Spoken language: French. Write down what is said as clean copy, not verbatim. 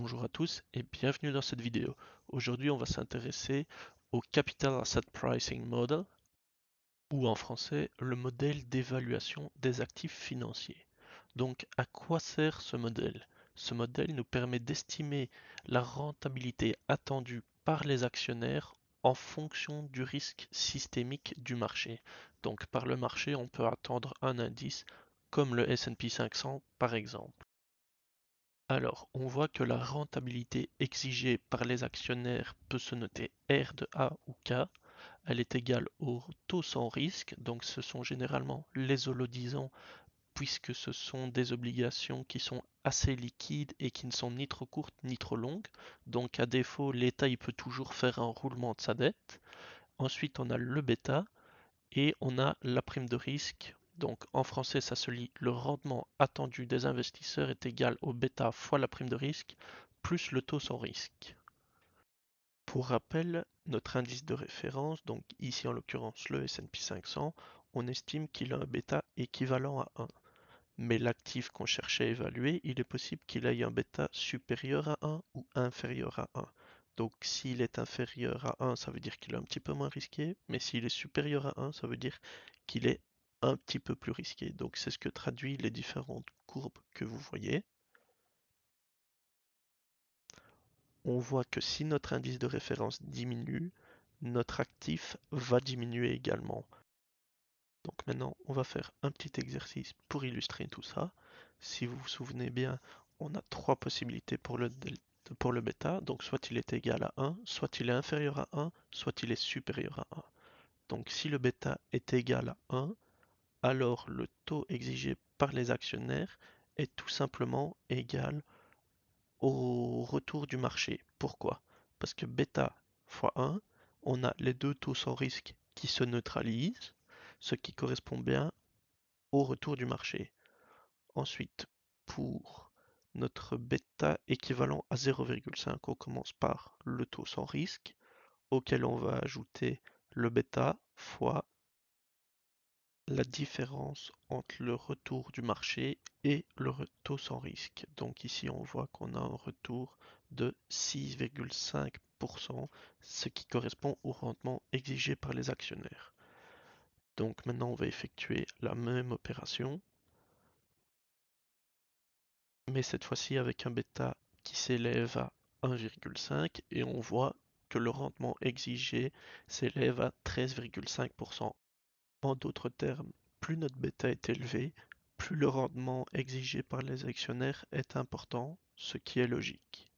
Bonjour à tous et bienvenue dans cette vidéo. Aujourd'hui, on va s'intéresser au Capital Asset Pricing Model, ou en français, le modèle d'évaluation des actifs financiers. Donc, à quoi sert ce modèle? Ce modèle nous permet d'estimer la rentabilité attendue par les actionnaires en fonction du risque systémique du marché. Donc, par le marché, on peut attendre un indice comme le S&P 500 par exemple. Alors, on voit que la rentabilité exigée par les actionnaires peut se noter R de A ou K. Elle est égale au taux sans risque, donc ce sont généralement les holodisants puisque ce sont des obligations qui sont assez liquides et qui ne sont ni trop courtes ni trop longues. Donc à défaut, l'État il peut toujours faire un roulement de sa dette. Ensuite, on a le bêta et on a la prime de risque. Donc en français, ça se lit le rendement attendu des investisseurs est égal au bêta fois la prime de risque plus le taux sans risque. Pour rappel, notre indice de référence, donc ici en l'occurrence le S&P 500, on estime qu'il a un bêta équivalent à 1. Mais l'actif qu'on cherchait à évaluer, il est possible qu'il ait un bêta supérieur à 1 ou inférieur à 1. Donc s'il est inférieur à 1, ça veut dire qu'il est un petit peu moins risqué, mais s'il est supérieur à 1, ça veut dire qu'il est un petit peu plus risqué. Donc c'est ce que traduit les différentes courbes que vous voyez. On voit que si notre indice de référence diminue, notre actif va diminuer également. Donc maintenant, on va faire un petit exercice pour illustrer tout ça. Si vous vous souvenez bien, on a trois possibilités pour le bêta. Donc soit il est égal à 1, soit il est inférieur à 1, soit il est supérieur à 1. Donc si le bêta est égal à 1, alors le taux exigé par les actionnaires est tout simplement égal au retour du marché. Pourquoi? Parce que bêta fois 1, on a les deux taux sans risque qui se neutralisent, ce qui correspond bien au retour du marché. Ensuite, pour notre bêta équivalent à 0,5, on commence par le taux sans risque, auquel on va ajouter le bêta fois la différence entre le retour du marché et le taux sans risque. Donc ici, on voit qu'on a un retour de 6,5%, ce qui correspond au rendement exigé par les actionnaires. Donc maintenant, on va effectuer la même opération, mais cette fois-ci avec un bêta qui s'élève à 1,5 et on voit que le rendement exigé s'élève à 13,5%. En d'autres termes, plus notre bêta est élevé, plus le rendement exigé par les actionnaires est important, ce qui est logique.